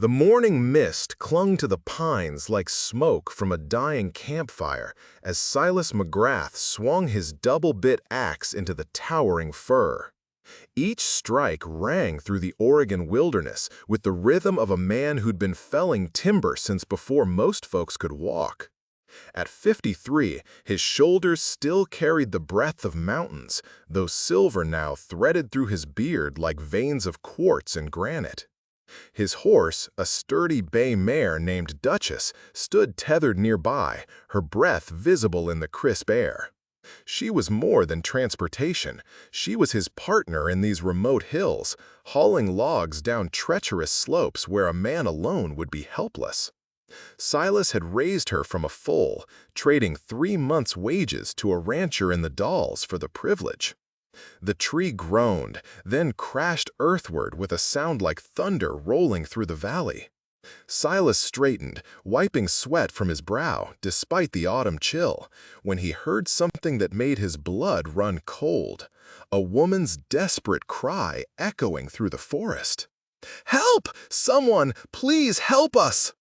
The morning mist clung to the pines like smoke from a dying campfire as Silas McGrath swung his double-bit axe into the towering fir. Each strike rang through the Oregon wilderness with the rhythm of a man who'd been felling timber since before most folks could walk. At 53, his shoulders still carried the breadth of mountains, though silver now threaded through his beard like veins of quartz and granite. His horse, a sturdy bay mare named Duchess, stood tethered nearby, her breath visible in the crisp air. She was more than transportation. She was his partner in these remote hills, hauling logs down treacherous slopes where a man alone would be helpless. Silas had raised her from a foal, trading 3 months' wages to a rancher in the Dalles for the privilege. The tree groaned, then crashed earthward with a sound like thunder rolling through the valley. Silas straightened, wiping sweat from his brow despite the autumn chill, when he heard something that made his blood run cold, a woman's desperate cry echoing through the forest. "Help! Someone, please help us!"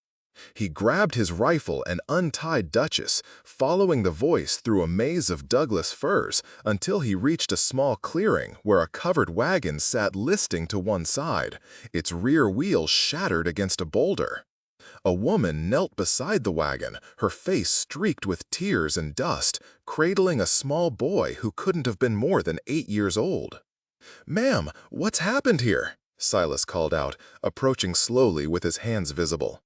He grabbed his rifle and untied Duchess, following the voice through a maze of Douglas firs until he reached a small clearing where a covered wagon sat listing to one side, its rear wheel shattered against a boulder. A woman knelt beside the wagon, her face streaked with tears and dust, cradling a small boy who couldn't have been more than 8 years old. "Ma'am, what's happened here?" Silas called out, approaching slowly with his hands visible.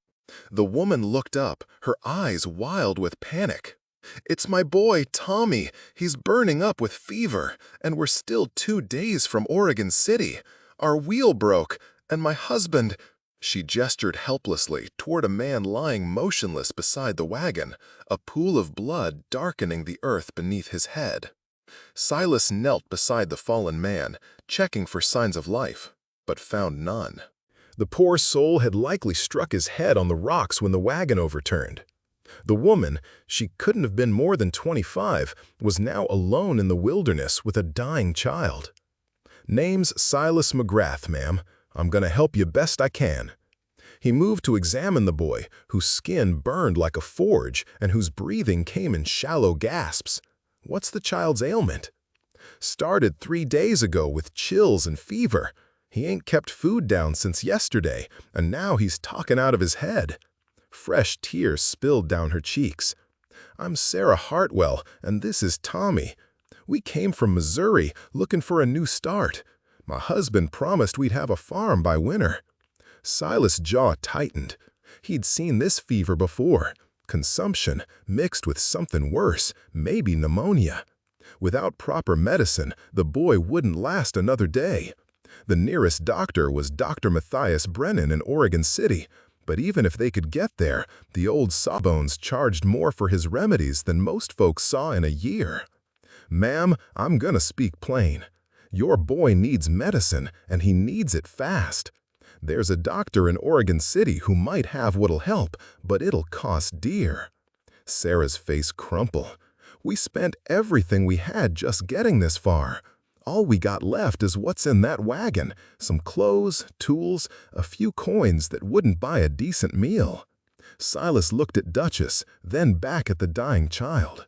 The woman looked up, her eyes wild with panic. "It's my boy, Tommy. He's burning up with fever, and we're still 2 days from Oregon City. Our wheel broke, and my husband—" She gestured helplessly toward a man lying motionless beside the wagon, a pool of blood darkening the earth beneath his head. Silas knelt beside the fallen man, checking for signs of life, but found none. The poor soul had likely struck his head on the rocks when the wagon overturned. The woman, she couldn't have been more than 25, was now alone in the wilderness with a dying child. "Name's Silas McGrath, ma'am. I'm gonna help you best I can." He moved to examine the boy, whose skin burned like a forge and whose breathing came in shallow gasps. What's the child's ailment? "Started 3 days ago with chills and fever. He ain't kept food down since yesterday, and now he's talking out of his head." Fresh tears spilled down her cheeks. "I'm Sarah Hartwell, and this is Tommy. We came from Missouri looking for a new start. My husband promised we'd have a farm by winter." Silas' jaw tightened. He'd seen this fever before. Consumption mixed with something worse, maybe pneumonia. Without proper medicine, the boy wouldn't last another day. The nearest doctor was Dr. Matthias Brennan in Oregon City, but even if they could get there, the old sawbones charged more for his remedies than most folks saw in a year. "Ma'am, I'm gonna speak plain. Your boy needs medicine, and he needs it fast. There's a doctor in Oregon City who might have what'll help, but it'll cost dear." Sarah's face crumpled. "We spent everything we had just getting this far. All we got left is what's in that wagon, some clothes, tools, a few coins that wouldn't buy a decent meal." Silas looked at Duchess, then back at the dying child.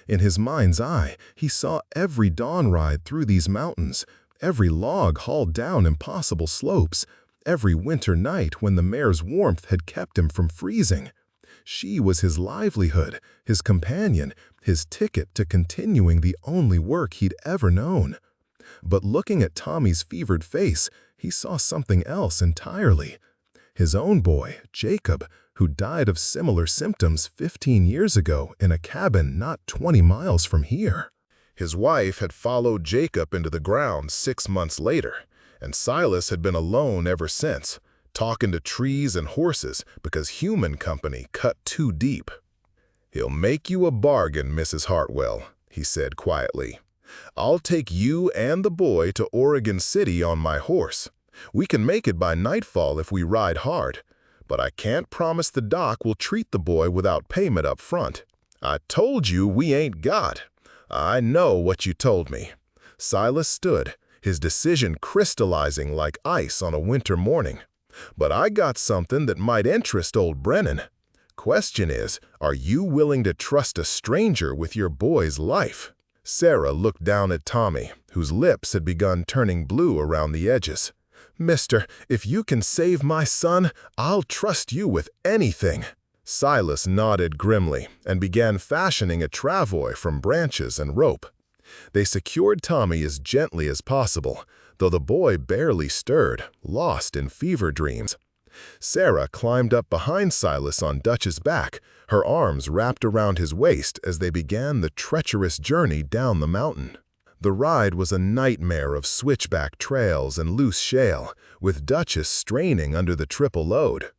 In his mind's eye, he saw every dawn ride through these mountains, every log hauled down impossible slopes, every winter night when the mare's warmth had kept him from freezing. She was his livelihood, his companion, his ticket to continuing the only work he'd ever known. But looking at Tommy's fevered face, he saw something else entirely. His own boy, Jacob, who died of similar symptoms 15 years ago in a cabin not 20 miles from here. His wife had followed Jacob into the ground 6 months later, and Silas had been alone ever since, talking to trees and horses because human company cut too deep. "He'll make you a bargain, Mrs. Hartwell," he said quietly. "I'll take you and the boy to Oregon City on my horse. We can make it by nightfall if we ride hard, but I can't promise the doc will treat the boy without payment up front. I told you we ain't got. I know what you told me." Silas stood, his decision crystallizing like ice on a winter morning. But I got something that might interest old Brennan. Question is, are you willing to trust a stranger with your boy's life?" Sarah looked down at Tommy, whose lips had begun turning blue around the edges. "Mister, if you can save my son, I'll trust you with anything." Silas nodded grimly and began fashioning a travois from branches and rope. They secured Tommy as gently as possible, though the boy barely stirred, lost in fever dreams. Sarah climbed up behind Silas on Dutch's back, her arms wrapped around his waist as they began the treacherous journey down the mountain. The ride was a nightmare of switchback trails and loose shale, with Duchess straining under the triple load.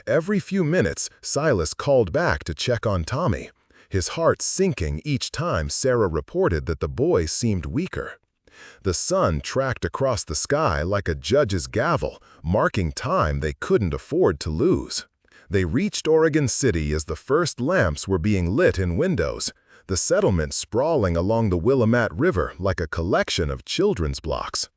Every few minutes, Silas called back to check on Tommy, his heart sinking each time Sarah reported that the boy seemed weaker. The sun tracked across the sky like a judge's gavel, marking time they couldn't afford to lose. They reached Oregon City as the first lamps were being lit in windows, the settlement sprawling along the Willamette River like a collection of children's blocks.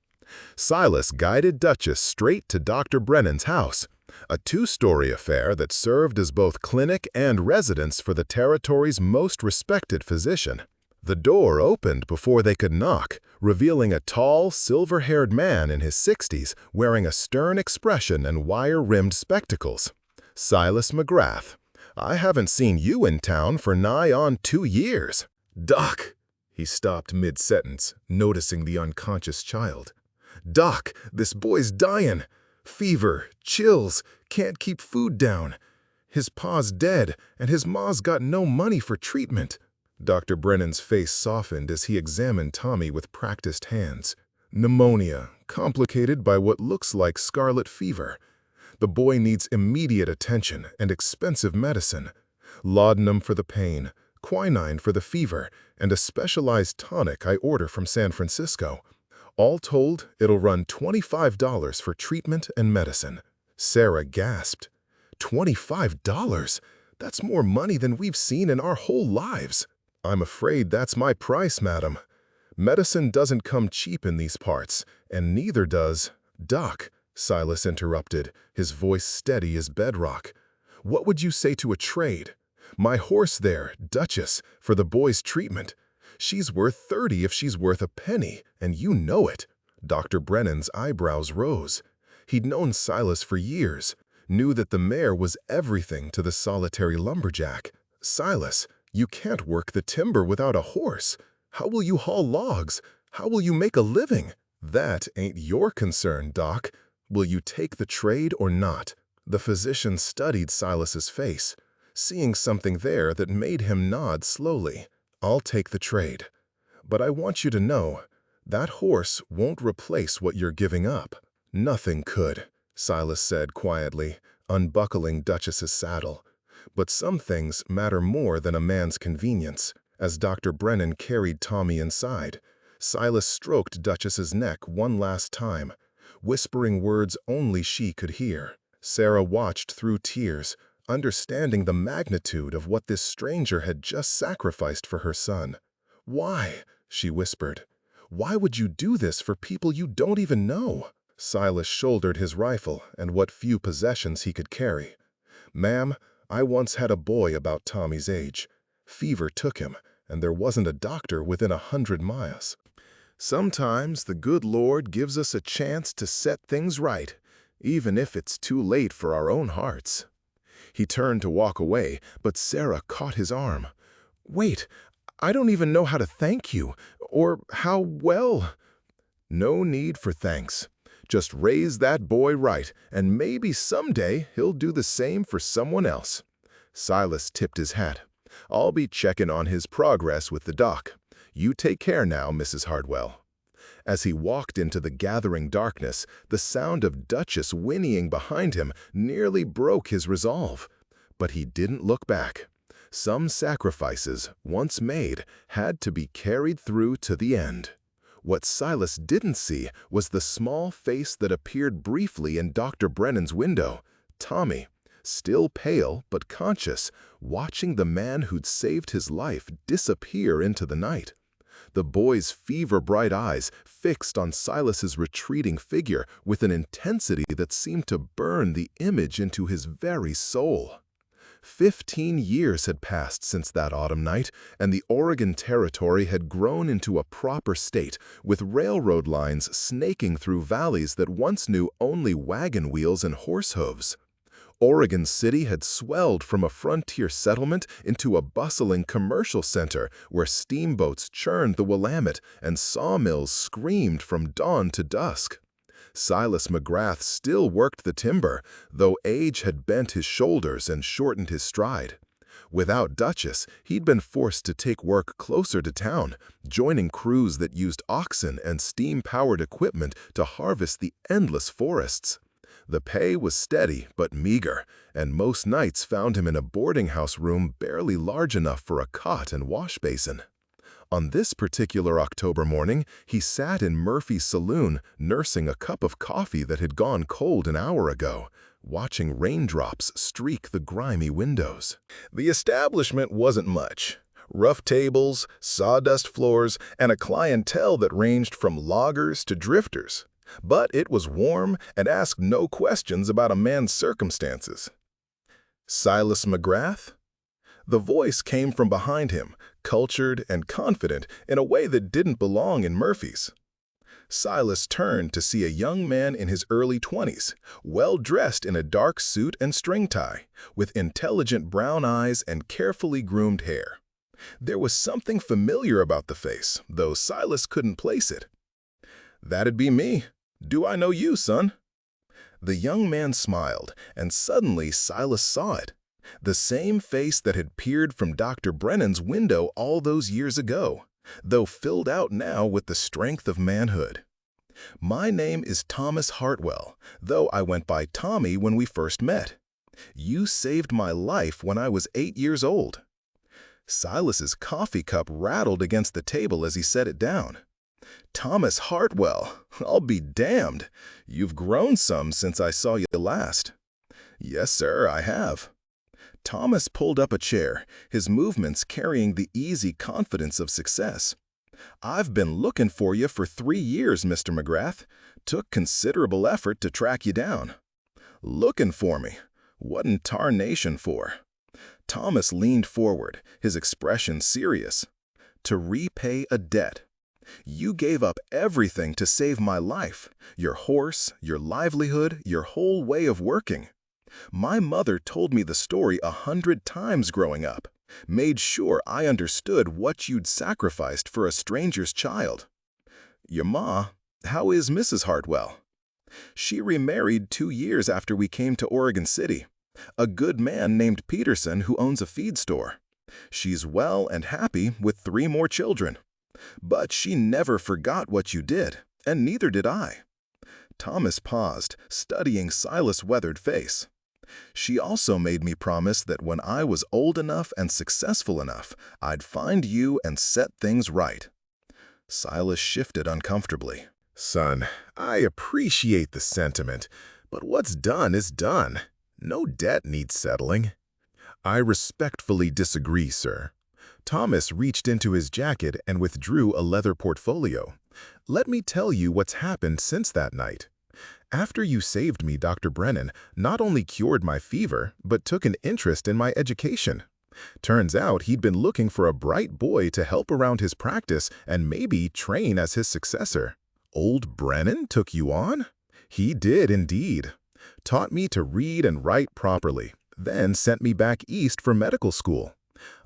Silas guided Duchess straight to Dr. Brennan's house, a two-story affair that served as both clinic and residence for the territory's most respected physician. The door opened before they could knock, revealing a tall, silver-haired man in his 60s wearing a stern expression and wire-rimmed spectacles. "Silas McGrath, I haven't seen you in town for nigh on 2 years." "Doc," he stopped mid-sentence, noticing the unconscious child. "Doc, this boy's dying. Fever, chills, can't keep food down. His pa's dead, and his ma's got no money for treatment." Dr. Brennan's face softened as he examined Tommy with practiced hands. "Pneumonia, complicated by what looks like scarlet fever. The boy needs immediate attention and expensive medicine. Laudanum for the pain, quinine for the fever, and a specialized tonic I order from San Francisco. All told, it'll run $25 for treatment and medicine." Sarah gasped. $25? That's more money than we've seen in our whole lives. "I'm afraid that's my price, madam. Medicine doesn't come cheap in these parts, and neither does—" "Doc," Silas interrupted, his voice steady as bedrock. "What would you say to a trade? My horse there, Duchess, for the boy's treatment. She's worth 30 if she's worth a penny, and you know it." Dr. Brennan's eyebrows rose. He'd known Silas for years, knew that the mare was everything to the solitary lumberjack. "Silas, you can't work the timber without a horse. How will you haul logs? How will you make a living?" "That ain't your concern, Doc. Will you take the trade or not?" The physician studied Silas's face, seeing something there that made him nod slowly. "I'll take the trade. But I want you to know, that horse won't replace what you're giving up." "Nothing could," Silas said quietly, unbuckling Duchess's saddle. "But some things matter more than a man's convenience." As Dr. Brennan carried Tommy inside, Silas stroked Duchess's neck one last time, whispering words only she could hear. Sarah watched through tears, understanding the magnitude of what this stranger had just sacrificed for her son. "Why?" she whispered. "Why would you do this for people you don't even know?" Silas shouldered his rifle and what few possessions he could carry. "Ma'am, I once had a boy about Tommy's age. Fever took him, and there wasn't a doctor within 100 miles. Sometimes the good Lord gives us a chance to set things right, even if it's too late for our own hearts." He turned to walk away, but Sarah caught his arm. "Wait, I don't even know how to thank you, or how well." "No need for thanks. Just raise that boy right, and maybe someday he'll do the same for someone else." Silas tipped his hat. "I'll be checking on his progress with the doc. You take care now, Mrs. Hardwell." As he walked into the gathering darkness, the sound of Duchess whinnying behind him nearly broke his resolve. But he didn't look back. Some sacrifices, once made, had to be carried through to the end. What Silas didn't see was the small face that appeared briefly in Dr. Brennan's window, Tommy, still pale but conscious, watching the man who'd saved his life disappear into the night. the boy's fever-bright eyes fixed on Silas's retreating figure with an intensity that seemed to burn the image into his very soul. 15 years had passed since that autumn night, and the Oregon Territory had grown into a proper state, with railroad lines snaking through valleys that once knew only wagon wheels and horse hooves. Oregon City had swelled from a frontier settlement into a bustling commercial center where steamboats churned the Willamette and sawmills screamed from dawn to dusk. Silas McGrath still worked the timber, though age had bent his shoulders and shortened his stride. Without Duchess, he'd been forced to take work closer to town, joining crews that used oxen and steam-powered equipment to harvest the endless forests. The pay was steady but meager, and most nights found him in a boarding house room barely large enough for a cot and wash basin. On this particular October morning, he sat in Murphy's saloon, nursing a cup of coffee that had gone cold an hour ago, watching raindrops streak the grimy windows. The establishment wasn't much. Rough tables, sawdust floors, and a clientele that ranged from loggers to drifters. But it was warm and asked no questions about a man's circumstances. Silas McGrath? The voice came from behind him, cultured and confident in a way that didn't belong in Murphy's. Silas turned to see a young man in his early 20s, well-dressed in a dark suit and string tie, with intelligent brown eyes and carefully groomed hair. There was something familiar about the face, though Silas couldn't place it. "That'd be me. Do I know you, son?" The young man smiled, and suddenly Silas saw it. The same face that had peered from Dr. Brennan's window all those years ago, though filled out now with the strength of manhood. "My name is Thomas Hartwell, though I went by Tommy when we first met. You saved my life when I was 8 years old." Silas's coffee cup rattled against the table as he set it down. "Thomas Hartwell, I'll be damned. You've grown some since I saw you last." "Yes, sir, I have." Thomas pulled up a chair, his movements carrying the easy confidence of success. "I've been looking for you for 3 years, Mr. McGrath. Took considerable effort to track you down." "Looking for me? What in tarnation for?" Thomas leaned forward, his expression serious. "To repay a debt. You gave up everything to save my life, your horse, your livelihood, your whole way of working. My mother told me the story 100 times growing up, made sure I understood what you'd sacrificed for a stranger's child." "Your ma, how is Mrs. Hartwell?" "She remarried 2 years after we came to Oregon City. A good man named Peterson who owns a feed store. She's well and happy with 3 more children. But she never forgot what you did, and neither did I." Thomas paused, studying Silas' weathered face. "She also made me promise that when I was old enough and successful enough, I'd find you and set things right." Silas shifted uncomfortably. "Son, I appreciate the sentiment, but what's done is done. No debt needs settling." "I respectfully disagree, sir." Thomas reached into his jacket and withdrew a leather portfolio. "Let me tell you what's happened since that night. After you saved me, Dr. Brennan not only cured my fever, but took an interest in my education. Turns out he'd been looking for a bright boy to help around his practice and maybe train as his successor. Old Brennan took you on?" "He did indeed. Taught me to read and write properly, then sent me back east for medical school.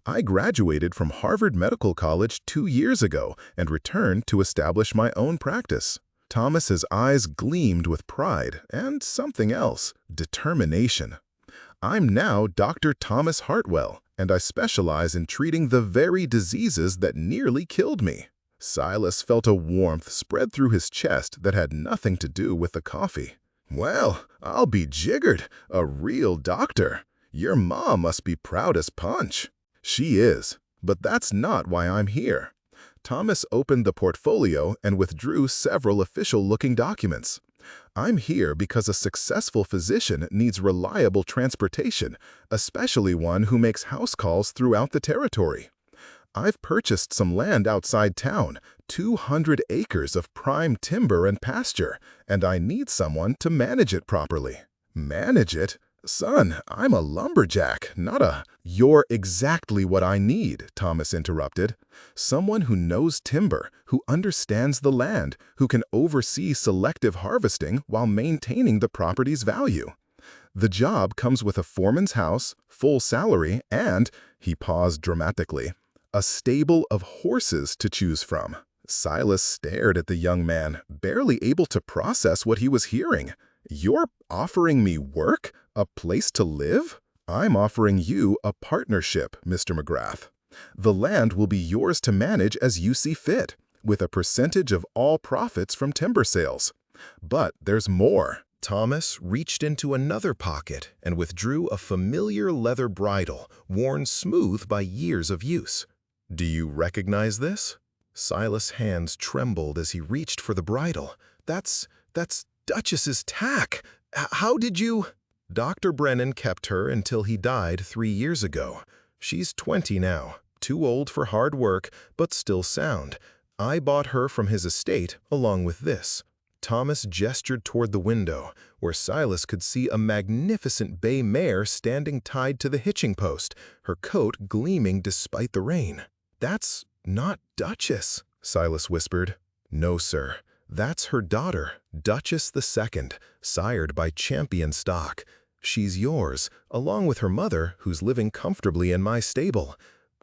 I graduated from Harvard Medical College 2 years ago and returned to establish my own practice." Thomas's eyes gleamed with pride and something else, determination. "I'm now Dr. Thomas Hartwell, and I specialize in treating the very diseases that nearly killed me." Silas felt a warmth spread through his chest that had nothing to do with the coffee. "Well, I'll be jiggered, a real doctor. Your ma must be proud as punch." "She is, but that's not why I'm here." Thomas opened the portfolio and withdrew several official-looking documents. "I'm here because a successful physician needs reliable transportation, especially one who makes house calls throughout the territory. I've purchased some land outside town, 200 acres of prime timber and pasture, and I need someone to manage it properly." "Manage it? Son, I'm a lumberjack, not a—" "You're exactly what I need," Thomas interrupted. "Someone who knows timber, who understands the land, who can oversee selective harvesting while maintaining the property's value. The job comes with a foreman's house, full salary, and," he paused dramatically, "a stable of horses to choose from." Silas stared at the young man, barely able to process what he was hearing. "You're offering me work? A place to live?" "I'm offering you a partnership, Mr. McGrath. The land will be yours to manage as you see fit, with a percentage of all profits from timber sales. But there's more." Thomas reached into another pocket and withdrew a familiar leather bridle, worn smooth by years of use. "Do you recognize this?" Silas' hands trembled as he reached for the bridle. That's Duchess's tack. How did you—" "Dr. Brennan kept her until he died 3 years ago. She's 20 now, too old for hard work, but still sound. I bought her from his estate along with this." Thomas gestured toward the window, where Silas could see a magnificent bay mare standing tied to the hitching post, her coat gleaming despite the rain. "That's not Duchess," Silas whispered. "No, sir. That's her daughter, Duchess II, sired by champion stock. She's yours, along with her mother, who's living comfortably in my stable.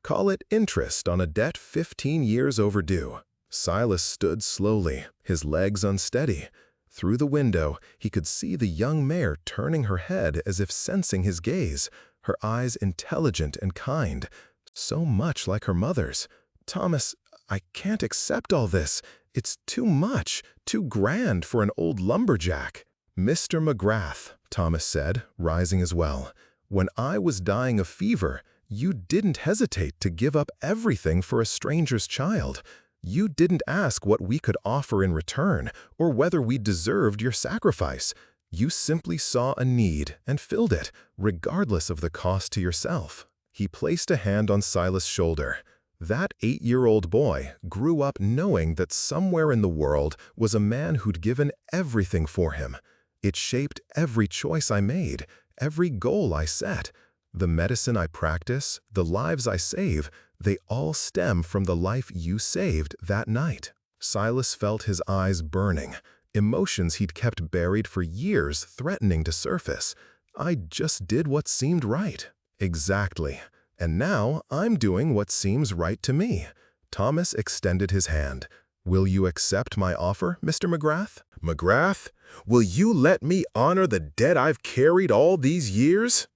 Call it interest on a debt 15 years overdue." Silas stood slowly, his legs unsteady. Through the window, he could see the young mare turning her head as if sensing his gaze, her eyes intelligent and kind, so much like her mother's. "Thomas, I can't accept all this. It's too much, too grand for an old lumberjack." "Mr. McGrath," Thomas said, rising as well, "when I was dying of fever, you didn't hesitate to give up everything for a stranger's child. You didn't ask what we could offer in return, or whether we deserved your sacrifice. You simply saw a need and filled it, regardless of the cost to yourself." He placed a hand on Silas' shoulder. That 8-year-old boy grew up knowing that somewhere in the world was a man who'd given everything for him. It shaped every choice I made, every goal I set. The medicine I practice, the lives I save, they all stem from the life you saved that night. Silas felt his eyes burning, emotions he'd kept buried for years threatening to surface. "I just did what seemed right." "Exactly. And now I'm doing what seems right to me." Thomas extended his hand. "Will you accept my offer, Mr. McGrath?" "McGrath, will you let me honor the debt I've carried all these years?"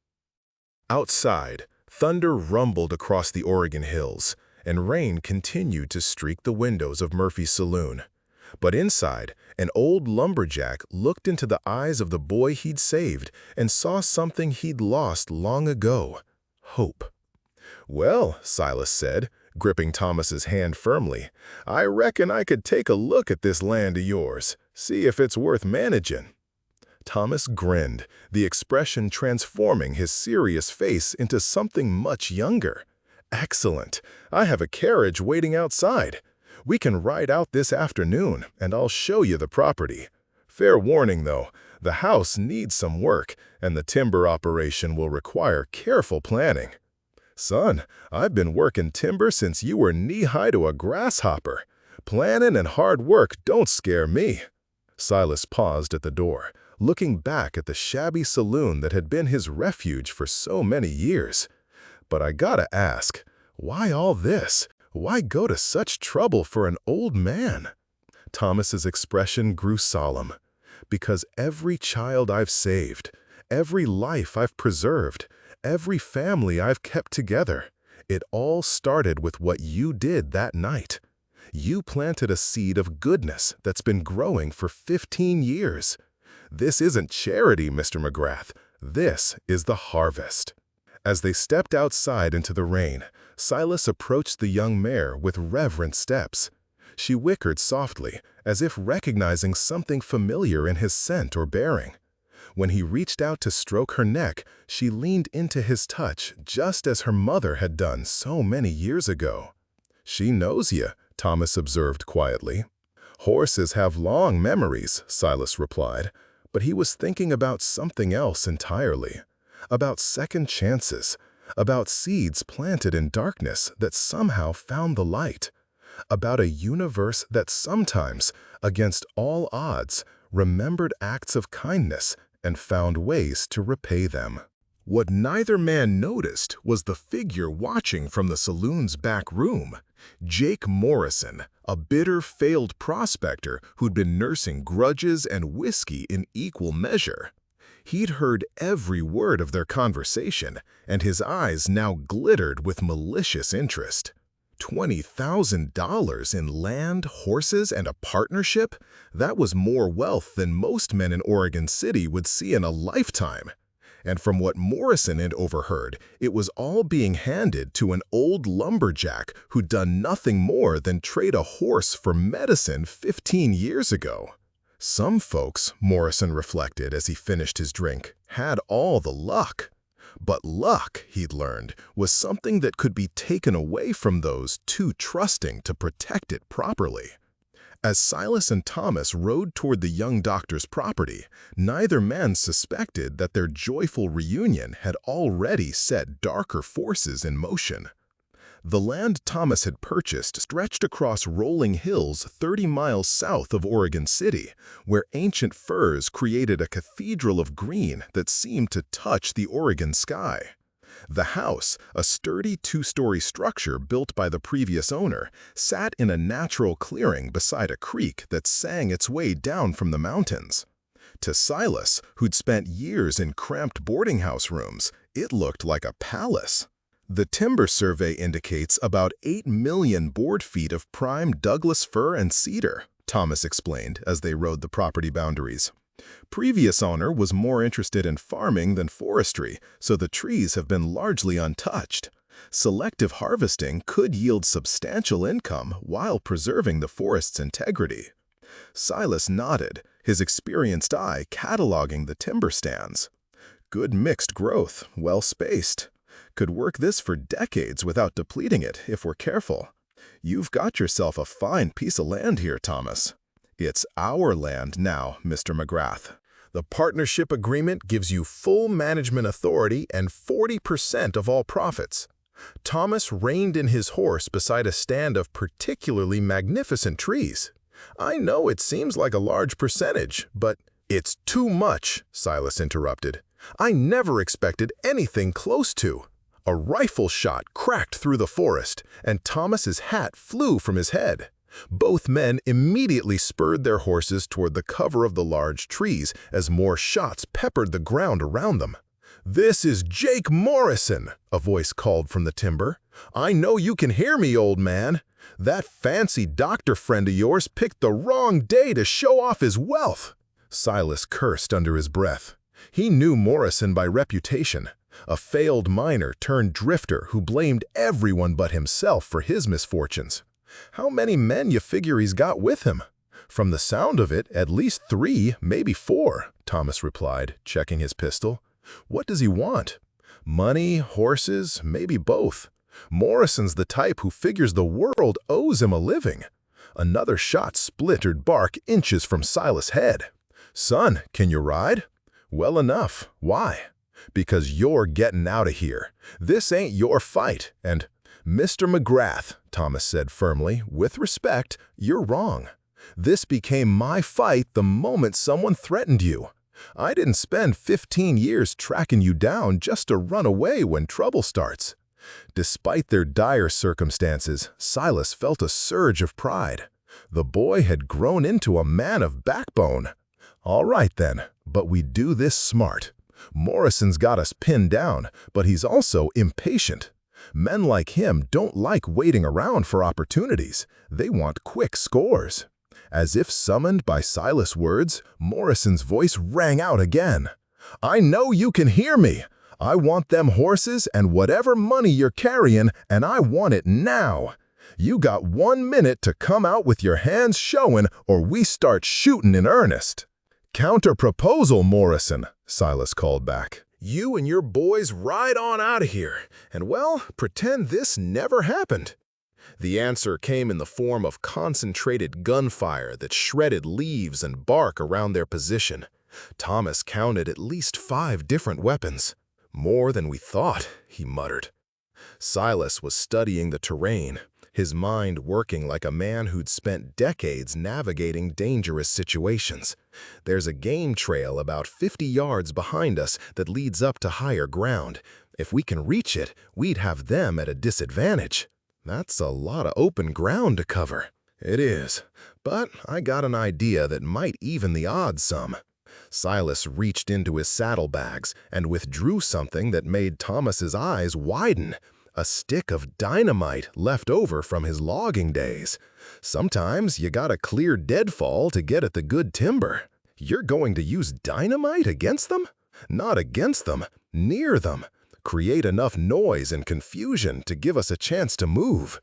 Outside, thunder rumbled across the Oregon hills, and rain continued to streak the windows of Murphy's saloon. But inside, an old lumberjack looked into the eyes of the boy he'd saved and saw something he'd lost long ago: hope. "Well," Silas said, gripping Thomas's hand firmly, "I reckon I could take a look at this land of yours, see if it's worth managing." Thomas grinned, the expression transforming his serious face into something much younger. "Excellent. I have a carriage waiting outside. We can ride out this afternoon, and I'll show you the property. Fair warning, though, the house needs some work, and the timber operation will require careful planning." "Son, I've been working timber since you were knee-high to a grasshopper. Planning and hard work don't scare me." Silas paused at the door, looking back at the shabby saloon that had been his refuge for so many years. "But I gotta ask, why all this? Why go to such trouble for an old man?" Thomas's expression grew solemn. "Because every child I've saved, every life I've preserved, every family I've kept together, it all started with what you did that night. You planted a seed of goodness that's been growing for 15 years. This isn't charity, Mr. McGrath. This is the harvest." As they stepped outside into the rain, Silas approached the young mare with reverent steps. She whickered softly, as if recognizing something familiar in his scent or bearing. When he reached out to stroke her neck, she leaned into his touch just as her mother had done so many years ago. "She knows you," Thomas observed quietly. "Horses have long memories," Silas replied, but he was thinking about something else entirely. About second chances, about seeds planted in darkness that somehow found the light, about a universe that sometimes, against all odds, remembered acts of kindness and found ways to repay them. What neither man noticed was the figure watching from the saloon's back room, Jake Morrison, a bitter, failed prospector who'd been nursing grudges and whiskey in equal measure. He'd heard every word of their conversation, and his eyes now glittered with malicious interest. $20,000 in land, horses, and a partnership? That was more wealth than most men in Oregon City would see in a lifetime. And from what Morrison had overheard, it was all being handed to an old lumberjack who'd done nothing more than trade a horse for medicine 15 years ago. Some folks, Morrison reflected as he finished his drink, had all the luck. But luck, he'd learned, was something that could be taken away from those too trusting to protect it properly. As Silas and Thomas rode toward the young doctor's property, neither man suspected that their joyful reunion had already set darker forces in motion. The land Thomas had purchased stretched across rolling hills 30 miles south of Oregon City, where ancient firs created a cathedral of green that seemed to touch the Oregon sky. The house, a sturdy two-story structure built by the previous owner, sat in a natural clearing beside a creek that sang its way down from the mountains. To Silas, who'd spent years in cramped boarding house rooms, it looked like a palace. The timber survey indicates about 8 million board feet of prime Douglas fir and cedar, Thomas explained as they rode the property boundaries. Previous owner was more interested in farming than forestry, so the trees have been largely untouched. Selective harvesting could yield substantial income while preserving the forest's integrity. Silas nodded, his experienced eye cataloging the timber stands. Good mixed growth, well spaced. Could work this for decades without depleting it if we're careful. You've got yourself a fine piece of land here, Thomas. It's our land now, Mr. McGrath. The partnership agreement gives you full management authority and 40% of all profits. Thomas reined in his horse beside a stand of particularly magnificent trees. I know it seems like a large percentage, but it's too much, Silas interrupted. I never expected anything close to. A rifle shot cracked through the forest, and Thomas's hat flew from his head. Both men immediately spurred their horses toward the cover of the large trees as more shots peppered the ground around them. "This is Jake Morrison," a voice called from the timber. "I know you can hear me, old man. That fancy doctor friend of yours picked the wrong day to show off his wealth." Silas cursed under his breath. He knew Morrison by reputation, a failed miner turned drifter who blamed everyone but himself for his misfortunes. "How many men you figure he's got with him?" "From the sound of it, at least 3, maybe 4, Thomas replied, checking his pistol. "What does he want?" "Money, horses, maybe both. Morrison's the type who figures the world owes him a living." Another shot splintered bark inches from Silas' head. "Son, can you ride?" "Well enough. Why?" "Because you're getting out of here. This ain't your fight, and—" "Mr. McGrath," Thomas said firmly, "with respect, you're wrong. This became my fight the moment someone threatened you. I didn't spend 15 years tracking you down just to run away when trouble starts." Despite their dire circumstances, Silas felt a surge of pride. The boy had grown into a man of backbone. "All right then, but we do this smart. Morrison's got us pinned down, but he's also impatient. Men like him don't like waiting around for opportunities. They want quick scores." As if summoned by Silas' words, Morrison's voice rang out again. "I know you can hear me. I want them horses and whatever money you're carrying, and I want it now. You got 1 minute to come out with your hands showing, or we start shooting in earnest." "Counter-proposal, Morrison," Silas called back. "You and your boys ride on out of here, and, well, pretend this never happened." The answer came in the form of concentrated gunfire that shredded leaves and bark around their position. Thomas counted at least 5 different weapons. "More than we thought," he muttered. Silas was studying the terrain, his mind working like a man who'd spent decades navigating dangerous situations. "There's a game trail about 50 yards behind us that leads up to higher ground. If we can reach it, we'd have them at a disadvantage." "That's a lot of open ground to cover." "It is, but I got an idea that might even the odds some." Silas reached into his saddlebags and withdrew something that made Thomas's eyes widen. A stick of dynamite left over from his logging days. "Sometimes you gotta clear deadfall to get at the good timber." "You're going to use dynamite against them?" "Not against them, near them. Create enough noise and confusion to give us a chance to move."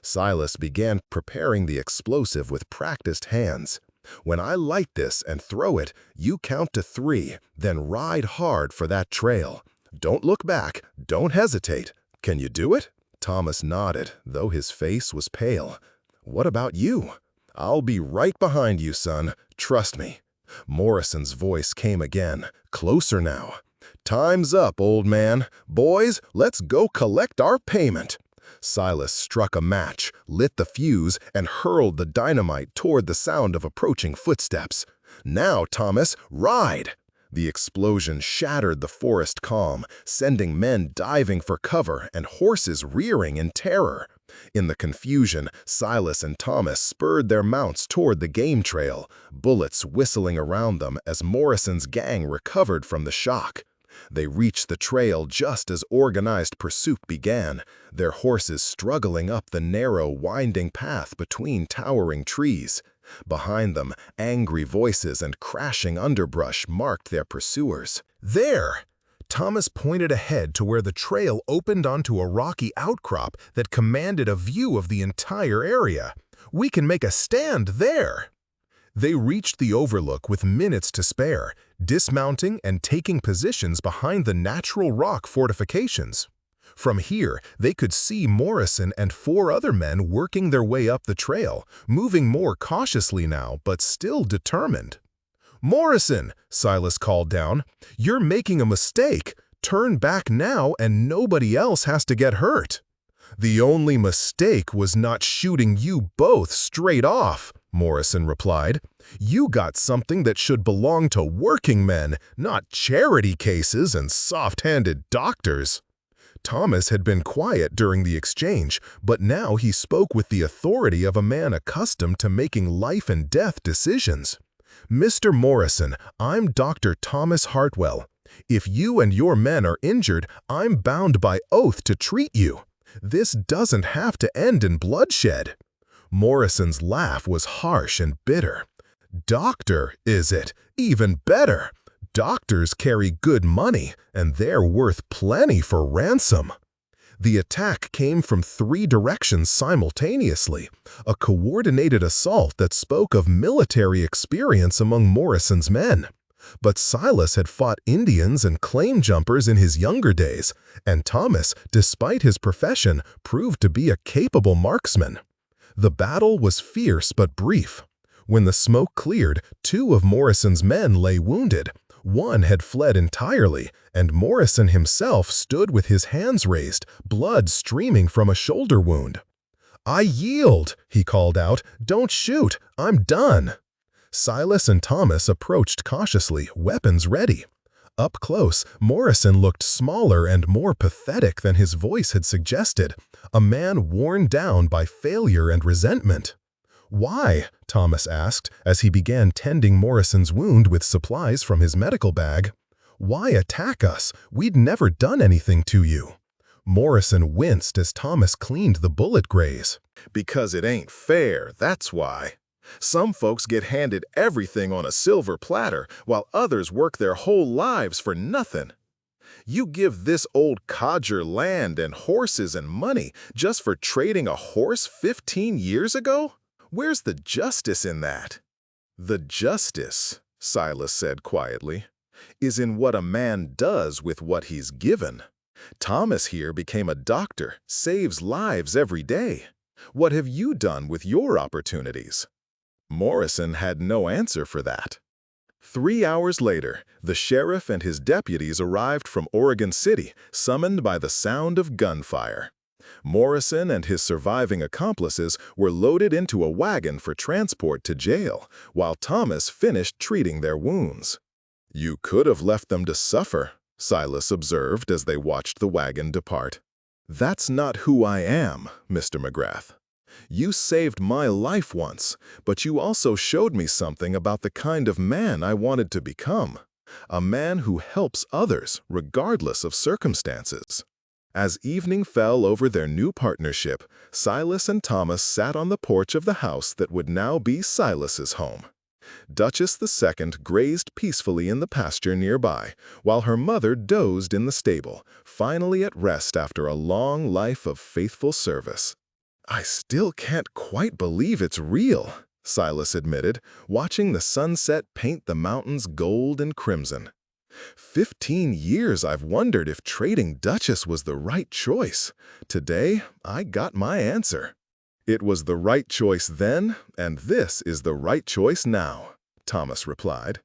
Silas began preparing the explosive with practiced hands. "When I light this and throw it, you count to 3, then ride hard for that trail. Don't look back, don't hesitate. Can you do it?" Thomas nodded, though his face was pale. "What about you?" "I'll be right behind you, son. Trust me." Morrison's voice came again, closer now. "Time's up, old man. Boys, let's go collect our payment." Silas struck a match, lit the fuse, and hurled the dynamite toward the sound of approaching footsteps. "Now, Thomas, ride!" The explosion shattered the forest calm, sending men diving for cover and horses rearing in terror. In the confusion, Silas and Thomas spurred their mounts toward the game trail, bullets whistling around them as Morrison's gang recovered from the shock. They reached the trail just as organized pursuit began, their horses struggling up the narrow, winding path between towering trees. Behind them, angry voices and crashing underbrush marked their pursuers. "There!" Thomas pointed ahead to where the trail opened onto a rocky outcrop that commanded a view of the entire area. "We can make a stand there." They reached the overlook with minutes to spare, dismounting and taking positions behind the natural rock fortifications. From here, they could see Morrison and 4 other men working their way up the trail, moving more cautiously now, but still determined. "Morrison," Silas called down, "you're making a mistake. Turn back now and nobody else has to get hurt." "The only mistake was not shooting you both straight off," Morrison replied. "You got something that should belong to working men, not charity cases and soft-handed doctors." Thomas had been quiet during the exchange, but now he spoke with the authority of a man accustomed to making life-and-death decisions. "Mr. Morrison, I'm Dr. Thomas Hartwell. If you and your men are injured, I'm bound by oath to treat you. This doesn't have to end in bloodshed." Morrison's laugh was harsh and bitter. "Doctor, is it? Even better. Doctors carry good money, and they're worth plenty for ransom." The attack came from 3 directions simultaneously, a coordinated assault that spoke of military experience among Morrison's men. But Silas had fought Indians and claim jumpers in his younger days, and Thomas, despite his profession, proved to be a capable marksman. The battle was fierce but brief. When the smoke cleared, 2 of Morrison's men lay wounded. One had fled entirely, and Morrison himself stood with his hands raised, blood streaming from a shoulder wound. "I yield," he called out. "Don't shoot. I'm done." Silas and Thomas approached cautiously, weapons ready. Up close, Morrison looked smaller and more pathetic than his voice had suggested, a man worn down by failure and resentment. "Why?" Thomas asked as he began tending Morrison's wound with supplies from his medical bag. "Why attack us? We'd never done anything to you." Morrison winced as Thomas cleaned the bullet graze. "Because it ain't fair, that's why. Some folks get handed everything on a silver platter, while others work their whole lives for nothing. You give this old codger land and horses and money just for trading a horse 15 years ago? Where's the justice in that?" "The justice," Silas said quietly, "is in what a man does with what he's given. Thomas here became a doctor, saves lives every day. What have you done with your opportunities?" Morrison had no answer for that. 3 hours later, the sheriff and his deputies arrived from Oregon City, summoned by the sound of gunfire. Morrison and his surviving accomplices were loaded into a wagon for transport to jail, while Thomas finished treating their wounds. "You could have left them to suffer," Silas observed as they watched the wagon depart. "That's not who I am, Mr. McGrath. You saved my life once, but you also showed me something about the kind of man I wanted to become. A man who helps others, regardless of circumstances." As evening fell over their new partnership, Silas and Thomas sat on the porch of the house that would now be Silas's home. Duchess II grazed peacefully in the pasture nearby, while her mother dozed in the stable, finally at rest after a long life of faithful service. "I still can't quite believe it's real," Silas admitted, watching the sunset paint the mountains gold and crimson. 15 years I've wondered if trading Duchess was the right choice. Today, I got my answer. "It was the right choice then, and this is the right choice now," Thomas replied.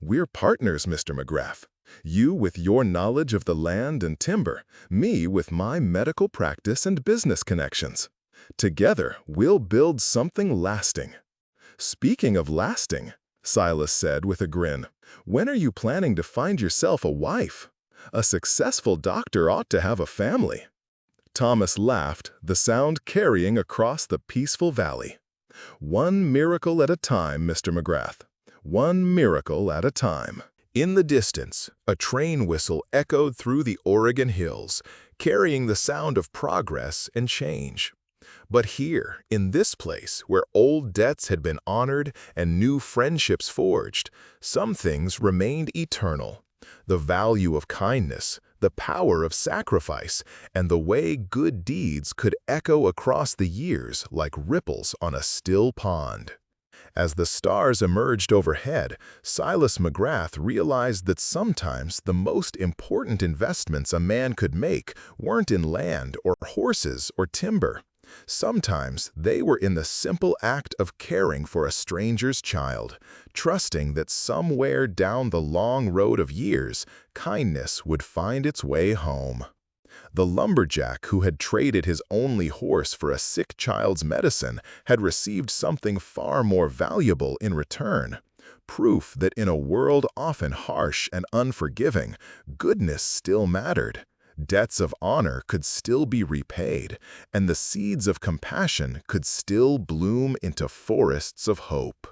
"We're partners, Mr. McGrath. You with your knowledge of the land and timber, me with my medical practice and business connections. Together, we'll build something lasting." "Speaking of lasting," Silas said with a grin, "when are you planning to find yourself a wife? A successful doctor ought to have a family." Thomas laughed, the sound carrying across the peaceful valley. "One miracle at a time, Mr. McGrath. One miracle at a time." In the distance, a train whistle echoed through the Oregon hills, carrying the sound of progress and change. But here, in this place, where old debts had been honored and new friendships forged, some things remained eternal. The value of kindness, the power of sacrifice, and the way good deeds could echo across the years like ripples on a still pond. As the stars emerged overhead, Silas McGrath realized that sometimes the most important investments a man could make weren't in land or horses or timber. Sometimes they were in the simple act of caring for a stranger's child, trusting that somewhere down the long road of years, kindness would find its way home. The lumberjack who had traded his only horse for a sick child's medicine had received something far more valuable in return. Proof that in a world often harsh and unforgiving, goodness still mattered. Debts of honor could still be repaid, and the seeds of compassion could still bloom into forests of hope.